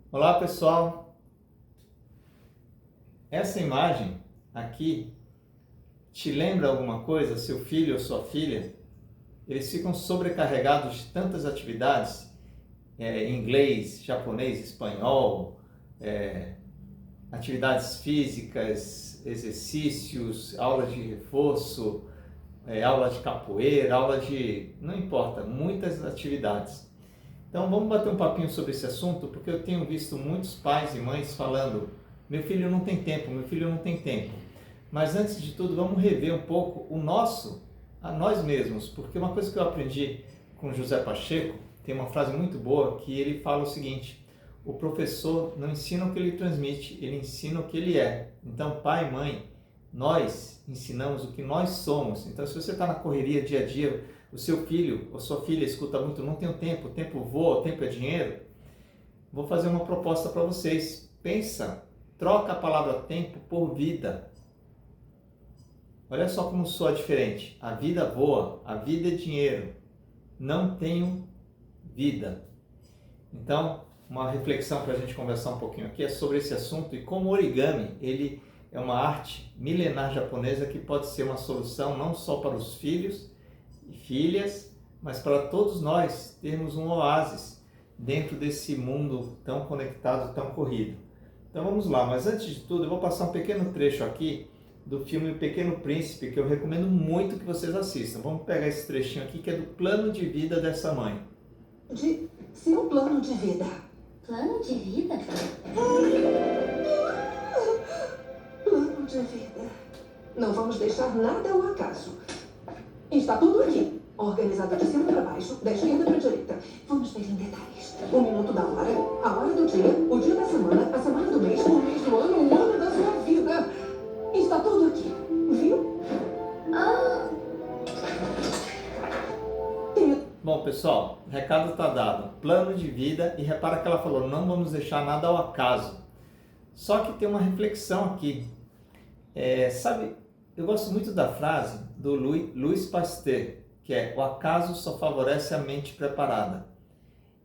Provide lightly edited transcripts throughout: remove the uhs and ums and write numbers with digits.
Olá pessoal, essa imagem aqui te lembra alguma coisa? Seu filho ou sua filha, eles ficam sobrecarregados de tantas atividades, inglês, japonês, espanhol, atividades físicas, exercícios, aula de reforço, aula de capoeira, não importa, muitas atividades. Então vamos bater um papinho sobre esse assunto, porque eu tenho visto muitos pais e mães falando: meu filho não tem tempo, meu filho não tem tempo. Mas antes de tudo, vamos rever um pouco a nós mesmos, porque uma coisa que eu aprendi com José Pacheco, tem uma frase muito boa que ele fala o seguinte: o professor não ensina o que ele transmite, ele ensina o que ele é. Então, pai e mãe, nós ensinamos o que nós somos. Então, se você está na correria dia a dia, o seu filho ou sua filha escuta muito: não tenho tempo, o tempo voa, o tempo é dinheiro. Vou fazer uma proposta para vocês. Pensa, troca a palavra tempo por vida. Olha só como soa diferente. A vida voa, a vida é dinheiro. Não tenho vida. Então, uma reflexão para a gente conversar um pouquinho aqui é sobre esse assunto e como o origami, ele é uma arte milenar japonesa que pode ser uma solução não só para os filhos e filhas, mas para todos nós termos um oásis dentro desse mundo tão conectado, tão corrido. Então vamos lá, mas antes de tudo eu vou passar um pequeno trecho aqui do filme O Pequeno Príncipe, que eu recomendo muito que vocês assistam. Vamos pegar esse trechinho aqui que é do plano de vida dessa mãe. De seu plano de vida. Plano de vida? Plano de vida. Não vamos deixar nada ao acaso. Está tudo aqui, organizado de cima para baixo, da esquerda para a direita. Vamos ver em detalhes. O minuto da hora, a hora do dia, o dia da semana, a semana do mês, o mês do ano, o ano da sua vida. Está tudo aqui, viu? Bom, pessoal, o recado está dado. Plano de vida, e repara que ela falou: não vamos deixar nada ao acaso. Só que tem uma reflexão aqui. Sabe, eu gosto muito da frase do Louis Pasteur, que é: o acaso só favorece a mente preparada.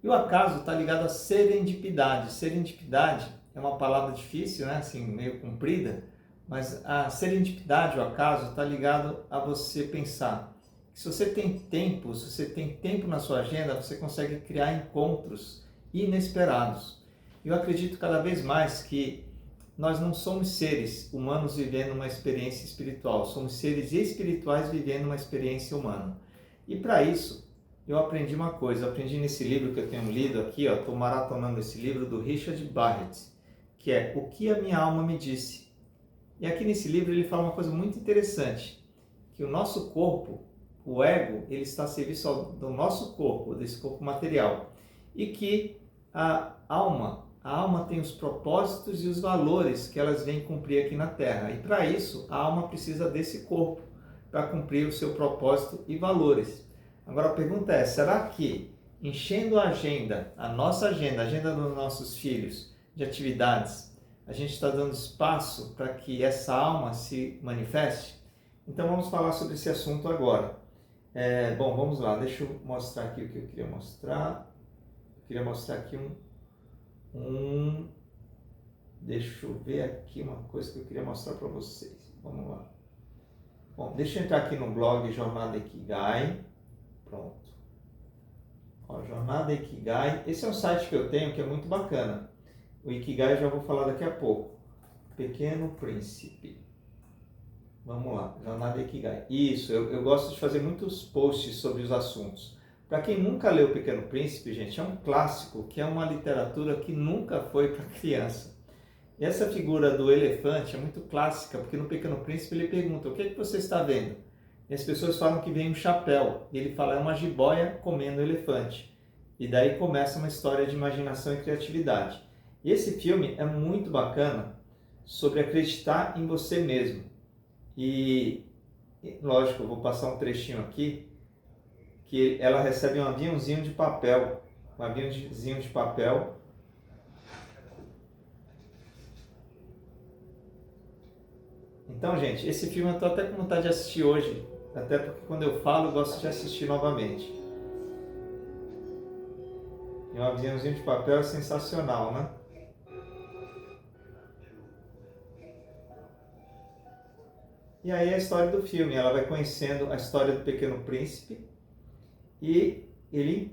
E o acaso está ligado à serendipidade. Serendipidade é uma palavra difícil, né? Assim, meio comprida, mas a serendipidade, o acaso, está ligado a você pensar que se você tem tempo na sua agenda, você consegue criar encontros inesperados. Eu acredito cada vez mais que nós não somos seres humanos vivendo uma experiência espiritual, somos seres espirituais vivendo uma experiência humana. E para isso, eu aprendi uma coisa, eu aprendi nesse livro que eu tenho lido aqui, estou maratonando esse livro do Richard Barrett, que é O que a Minha Alma Me Disse. E aqui nesse livro ele fala uma coisa muito interessante, que o nosso corpo, o ego, ele está a serviço do nosso corpo, desse corpo material, e que a alma tem os propósitos e os valores que elas vêm cumprir aqui na Terra. E para isso, a alma precisa desse corpo para cumprir o seu propósito e valores. Agora a pergunta é: será que enchendo a nossa agenda, a agenda dos nossos filhos, de atividades, a gente está dando espaço para que essa alma se manifeste? Então vamos falar sobre esse assunto agora. Bom, vamos lá, deixa eu mostrar aqui o que eu queria mostrar. Eu queria mostrar aqui deixa eu ver aqui uma coisa que eu queria mostrar para vocês. Vamos lá. Bom, deixa eu entrar aqui no blog Jornada Ikigai. Pronto. Ó, Jornada Ikigai. Esse é um site que eu tenho que é muito bacana. O Ikigai eu já vou falar daqui a pouco. Pequeno Príncipe. Vamos lá, Jornada Ikigai. Isso, eu gosto de fazer muitos posts sobre os assuntos. Para quem nunca leu O Pequeno Príncipe, gente, é um clássico, que é uma literatura que nunca foi para criança. E essa figura do elefante é muito clássica, porque no Pequeno Príncipe ele pergunta: o que é que você está vendo? E as pessoas falam que vem um chapéu. E ele fala: é uma jiboia comendo o elefante. E daí começa uma história de imaginação e criatividade. E esse filme é muito bacana sobre acreditar em você mesmo. E lógico, eu vou passar um trechinho aqui, que ela recebe um aviãozinho de papel. Um aviãozinho de papel. Então, gente, esse filme eu estou até com vontade de assistir hoje. Até porque quando eu falo, eu gosto de assistir novamente. E um aviãozinho de papel é sensacional, né? E aí é a história do filme, ela vai conhecendo a história do Pequeno Príncipe e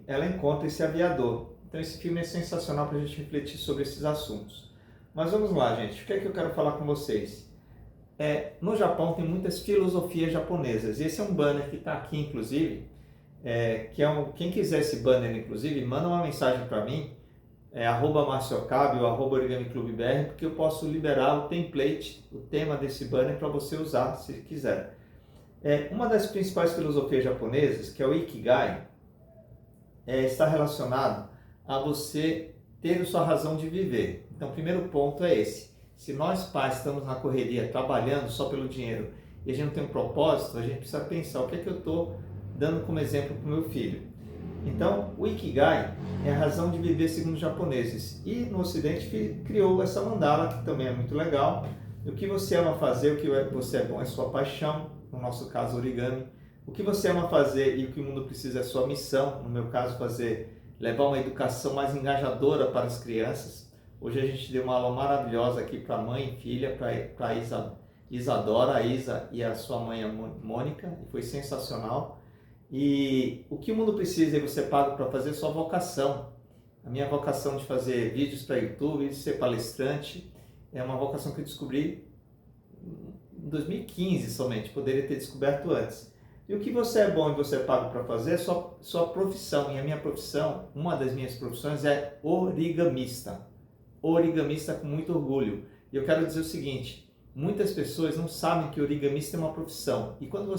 ela encontra esse aviador. Então esse filme é sensacional para a gente refletir sobre esses assuntos. Mas vamos lá, gente, o que é que eu quero falar com vocês? No Japão tem muitas filosofias japonesas, e esse é um banner que está aqui, inclusive, quem quiser esse banner, inclusive, manda uma mensagem para mim, @marciocabe ou @origami-clube-br, porque eu posso liberar o template, o tema desse banner para você usar, se quiser. Uma das principais filosofias japonesas, que é o Ikigai, está relacionado a você ter a sua razão de viver. Então, o primeiro ponto é esse. Se nós pais estamos na correria, trabalhando só pelo dinheiro, e a gente não tem um propósito, a gente precisa pensar o que é que eu estou dando como exemplo para o meu filho. Então, o Ikigai é a razão de viver segundo os japoneses. E no Ocidente criou essa mandala, que também é muito legal. O que você ama fazer, o que você é bom é sua paixão, no nosso caso origami. O que você ama fazer e o que o mundo precisa é sua missão, no meu caso levar uma educação mais engajadora para as crianças. Hoje a gente deu uma aula maravilhosa aqui para a mãe e filha, para a Isadora, a Isa e a sua mãe, a Mônica, e foi sensacional. E o que o mundo precisa e você paga para fazer é sua vocação. A minha vocação de fazer vídeos para YouTube, de ser palestrante, é uma vocação que eu descobri em 2015 somente, poderia ter descoberto antes. E o que você é bom e você é pago para fazer é sua profissão. E a minha profissão, uma das minhas profissões é origamista. Origamista com muito orgulho. E eu quero dizer o seguinte, muitas pessoas não sabem que origamista é uma profissão. E quando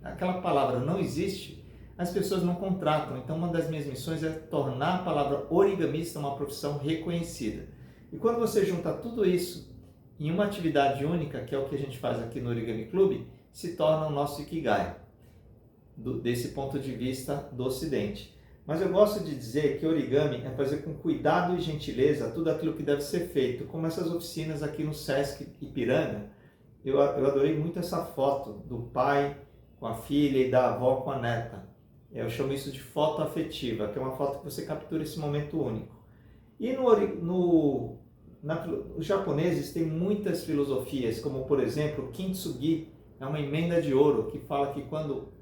aquela palavra não existe, as pessoas não contratam. Então uma das minhas missões é tornar a palavra origamista uma profissão reconhecida. E quando você junta tudo isso em uma atividade única, que é o que a gente faz aqui no Origami Clube, se torna o nosso Ikigai, desse ponto de vista do Ocidente. Mas eu gosto de dizer que origami é fazer com cuidado e gentileza tudo aquilo que deve ser feito, como essas oficinas aqui no Sesc Ipiranga. Eu adorei muito essa foto do pai com a filha e da avó com a neta. Eu chamo isso de foto afetiva, que é uma foto que você captura esse momento único. E os japoneses têm muitas filosofias, como por exemplo, o kintsugi, é uma emenda de ouro, que fala que quando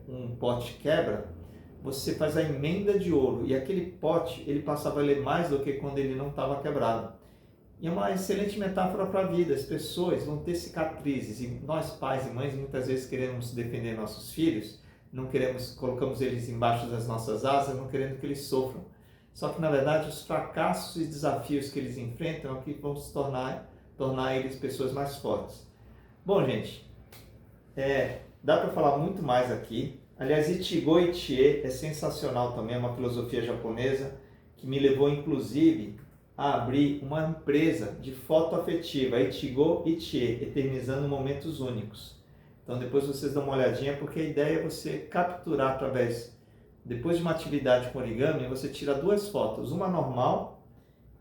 um pote quebra, você faz a emenda de ouro, e aquele pote ele passa a valer mais do que quando ele não estava quebrado. E é uma excelente metáfora para a vida. As pessoas vão ter cicatrizes, e nós pais e mães muitas vezes queremos defender nossos filhos, colocamos eles embaixo das nossas asas, não querendo que eles sofram. Só que na verdade os fracassos e desafios que eles enfrentam é o que vão se tornar eles pessoas mais fortes. Bom, gente, dá para falar muito mais aqui. Aliás, Ichigo Ichie é sensacional também, é uma filosofia japonesa que me levou inclusive a abrir uma empresa de foto afetiva, Ichigo Ichie, eternizando momentos únicos. Então depois vocês dão uma olhadinha, porque a ideia é você capturar depois de uma atividade com origami, você tira 2 fotos, uma normal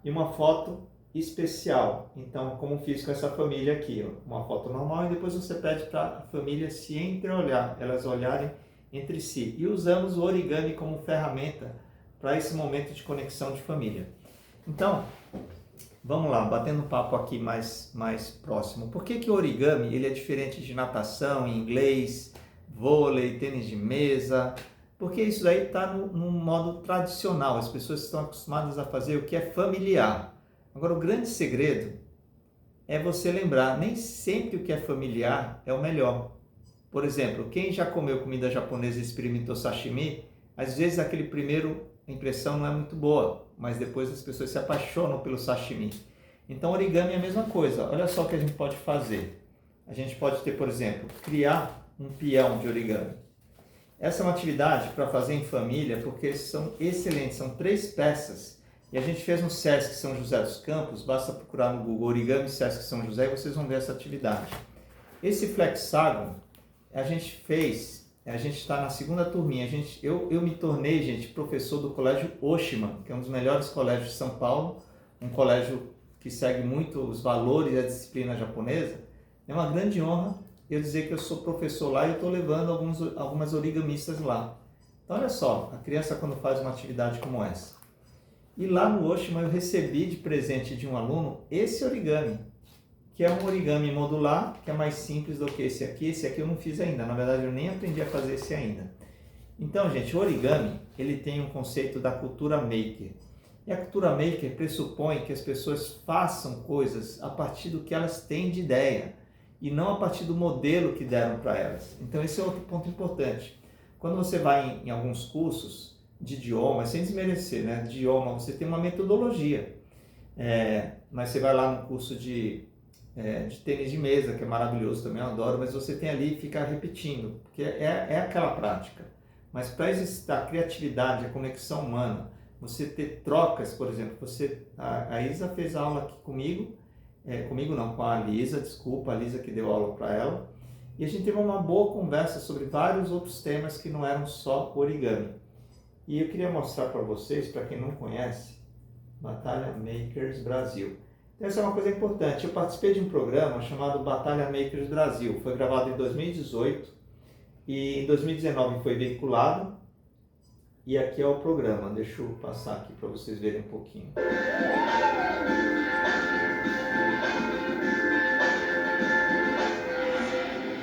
e uma foto especial. Então, como fiz com essa família aqui, uma foto normal, e depois você pede para a família se entreolhar, elas olharem entre si. E usamos o origami como ferramenta para esse momento de conexão de família. Então, vamos lá, batendo papo aqui mais próximo. Por que o origami ele é diferente de natação, inglês, vôlei, tênis de mesa? Porque isso daí está no modo tradicional. As pessoas estão acostumadas a fazer o que é familiar. Agora, o grande segredo é você lembrar, nem sempre o que é familiar é o melhor. Por exemplo, quem já comeu comida japonesa e experimentou sashimi, às vezes aquele primeiro impressão não é muito boa, mas depois as pessoas se apaixonam pelo sashimi. Então, origami é a mesma coisa. Olha só o que a gente pode fazer. A gente pode ter, por exemplo, criar um peão de origami. Essa é uma atividade para fazer em família, porque são excelentes, são 3 peças. E a gente fez no Sesc São José dos Campos, basta procurar no Google Origami Sesc São José e vocês vão ver essa atividade. Esse flexágono, a gente está na 2ª turminha. Eu me tornei, gente, professor do Colégio Oshima, que é um dos melhores colégios de São Paulo, um colégio que segue muito os valores e a disciplina japonesa. É uma grande honra eu dizer que eu sou professor lá e eu estou levando algumas origamistas lá. Então, olha só, a criança quando faz uma atividade como essa. E lá no Oshima eu recebi de presente de um aluno esse origami, que é um origami modular, que é mais simples do que esse aqui. Esse aqui eu não fiz ainda, na verdade eu nem aprendi a fazer esse ainda. Então, gente, o origami, ele tem um conceito da cultura maker. E a cultura maker pressupõe que as pessoas façam coisas a partir do que elas têm de ideia, e não a partir do modelo que deram para elas. Então, esse é outro ponto importante. Quando você vai em alguns cursos de idioma, sem desmerecer, né? De idioma, você tem uma metodologia. Mas você vai lá no curso de tênis de mesa, que é maravilhoso também, eu adoro, mas você tem ali e fica repetindo, porque é aquela prática. Mas para existir a criatividade, a conexão humana, você ter trocas, por exemplo, a Isa fez aula aqui comigo, comigo não, com a Lisa, desculpa, a Lisa que deu aula para ela, e a gente teve uma boa conversa sobre vários outros temas que não eram só origami. E eu queria mostrar para vocês, para quem não conhece, Batalha Makers Brasil. Então, essa é uma coisa importante. Eu participei de um programa chamado Batalha Makers Brasil. Foi gravado em 2018 e em 2019 foi veiculado. E aqui é o programa. Deixa eu passar aqui para vocês verem um pouquinho.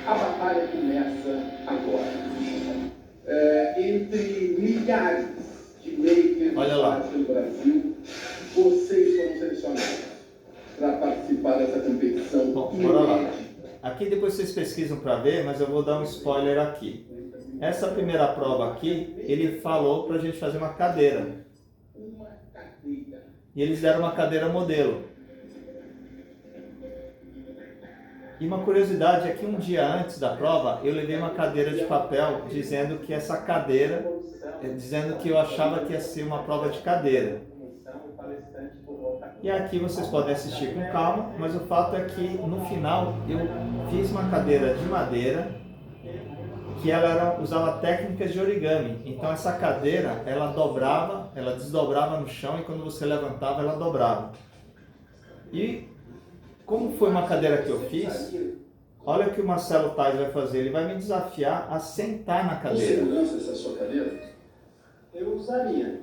A batalha começa agora. Entre milhares de makers pelo Brasil, vocês foram selecionados para participar dessa competição. Bom, bora lá. Aqui depois vocês pesquisam para ver, mas eu vou dar um spoiler aqui. Essa primeira prova aqui, ele falou para a gente fazer uma cadeira. E eles deram uma cadeira modelo. E uma curiosidade é que um dia antes da prova, eu levei uma cadeira de papel dizendo que essa cadeira, dizendo que eu achava que ia ser uma prova de cadeira. E aqui vocês podem assistir com calma, mas o fato é que no final eu fiz uma cadeira de madeira que ela usava técnicas de origami. Então essa cadeira, ela dobrava, ela desdobrava no chão e quando você levantava, ela dobrava. E como foi uma cadeira que eu fiz, olha o que o Marcelo Tais vai fazer. Ele vai me desafiar a sentar na cadeira. Com segurança essa sua cadeira? Eu usaria.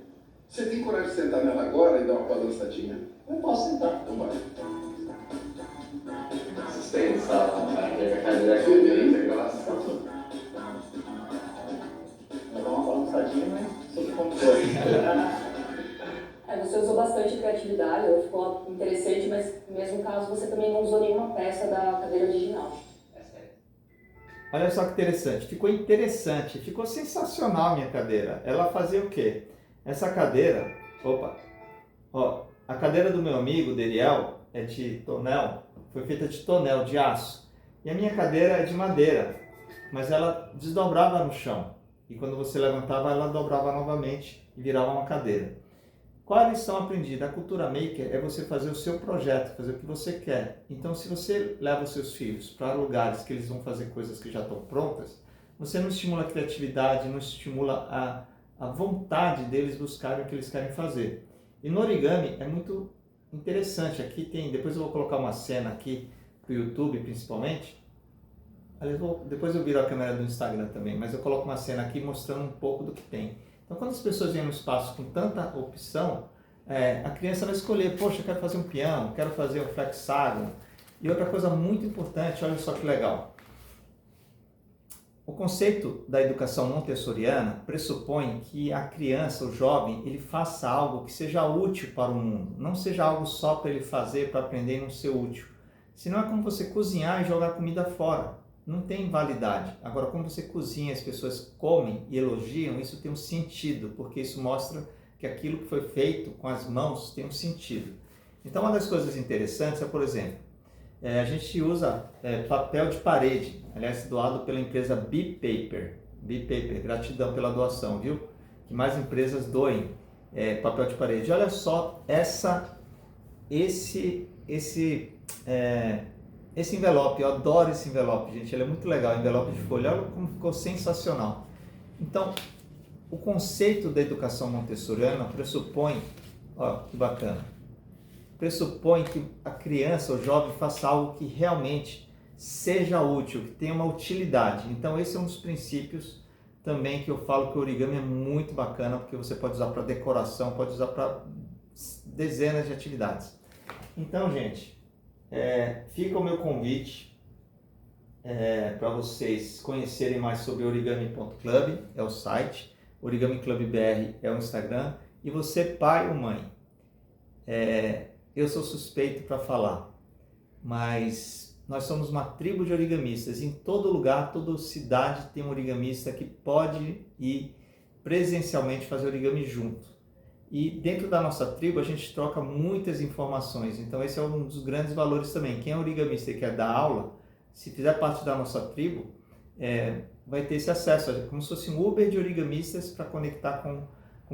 Você tem coragem de sentar nela agora e dar uma balançadinha? Eu posso sentar. Então vai. Vocês têm essa cadeira aqui, integração. Vou dar uma balançadinha, mas sobre controle. Você usou bastante criatividade, ficou interessante, mas no mesmo caso você também não usou nenhuma peça da cadeira original. Olha só que interessante, ficou sensacional a minha cadeira. Ela fazia o quê? Essa cadeira, a cadeira do meu amigo, Deriel, é de tonel, foi feita de tonel, de aço. E a minha cadeira é de madeira, mas ela desdobrava no chão. E quando você levantava, ela dobrava novamente e virava uma cadeira. Qual a lição aprendida? A cultura maker é você fazer o seu projeto, fazer o que você quer. Então, se você leva os seus filhos para lugares que eles vão fazer coisas que já estão prontas, você não estimula a criatividade, não estimula a vontade deles buscarem o que eles querem fazer. E no origami é muito interessante. Aqui tem, depois eu vou colocar uma cena aqui para o YouTube principalmente. Aliás, depois eu viro a câmera do Instagram também, mas eu coloco uma cena aqui mostrando um pouco do que tem. Então, quando as pessoas vêm no espaço com tanta opção, a criança vai escolher, poxa, eu quero fazer um peão, quero fazer um flexágono. E outra coisa muito importante, olha só que legal. O conceito da educação montessoriana pressupõe que a criança, o jovem, ele faça algo que seja útil para o mundo. Não seja algo só para ele fazer, para aprender e não ser útil. Senão é como você cozinhar e jogar comida fora. Não tem validade. Agora, quando você cozinha, as pessoas comem e elogiam, isso tem um sentido, porque isso mostra que aquilo que foi feito com as mãos tem um sentido. Então, uma das coisas interessantes é, por exemplo, a gente usa papel de parede, aliás, doado pela empresa B-Paper. B-Paper, gratidão pela doação, viu? Que mais empresas doem papel de parede. Olha só esse envelope, eu adoro esse envelope, gente, ele é muito legal, envelope de folha, olha como ficou sensacional. Então, o conceito da educação montessoriana pressupõe, que bacana, pressupõe que a criança, o jovem, faça algo que realmente seja útil, que tenha uma utilidade. Então, esse é um dos princípios também que eu falo que o origami é muito bacana, porque você pode usar para decoração, pode usar para dezenas de atividades. Então, gente, Fica o meu convite para vocês conhecerem mais sobre origami.club, é o site, Origami Club BR é o Instagram, e você, pai ou mãe, eu sou suspeito para falar, mas nós somos uma tribo de origamistas. Em todo lugar, toda cidade tem um origamista que pode ir presencialmente fazer origami junto. E dentro da nossa tribo a gente troca muitas informações, então esse é um dos grandes valores também. Quem é origamista e quer dar aula, se fizer parte da nossa tribo, vai ter esse acesso, como se fosse um Uber de origamistas para conectar com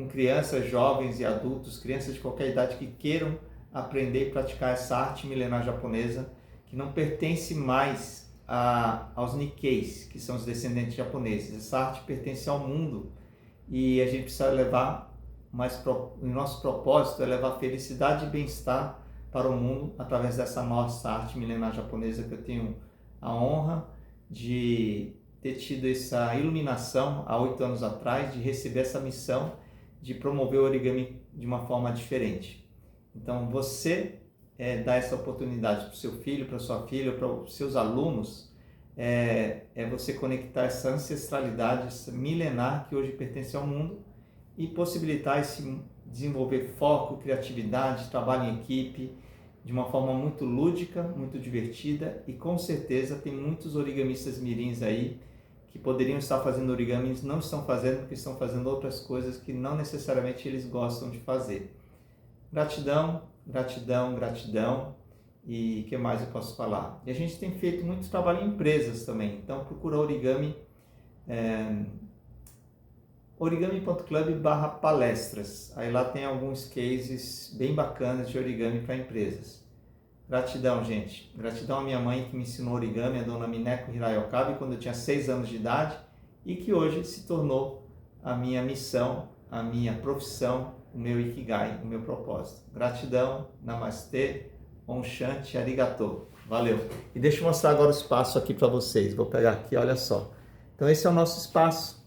crianças, jovens e adultos, crianças de qualquer idade que queiram aprender e praticar essa arte milenar japonesa, que não pertence mais aos Nikkeis, que são os descendentes japoneses. Essa arte pertence ao mundo e a gente precisa levar, mas o nosso propósito é levar felicidade e bem-estar para o mundo através dessa nossa arte milenar japonesa, que eu tenho a honra de ter tido essa iluminação há 8 anos atrás, de receber essa missão de promover o origami de uma forma diferente. Então, você dá essa oportunidade para o seu filho, para a sua filha, para os seus alunos, você conectar essa ancestralidade, essa milenar que hoje pertence ao mundo e possibilitar desenvolver foco, criatividade, trabalho em equipe, de uma forma muito lúdica, muito divertida, e com certeza tem muitos origamistas mirins aí que poderiam estar fazendo origamis, não estão fazendo porque estão fazendo outras coisas que não necessariamente eles gostam de fazer. Gratidão, gratidão, gratidão. E o que mais eu posso falar? E a gente tem feito muito trabalho em empresas também, então procura origami, origami.club/palestras. Aí lá tem alguns cases bem bacanas de origami para empresas. Gratidão, gente. Gratidão à minha mãe que me ensinou origami, a dona Mineko Hirayokabe, quando eu tinha 6 anos de idade, e que hoje se tornou a minha missão, a minha profissão, o meu Ikigai, o meu propósito. Gratidão, Namastê, Om Shanti, Arigato. Valeu. E deixa eu mostrar agora o espaço aqui para vocês. Vou pegar aqui, olha só. Então esse é o nosso espaço.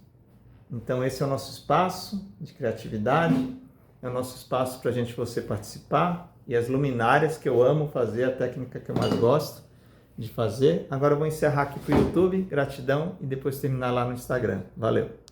De criatividade, é o nosso espaço para você participar, e as luminárias que eu amo fazer, a técnica que eu mais gosto de fazer. Agora eu vou encerrar aqui para o YouTube, gratidão, e depois terminar lá no Instagram. Valeu!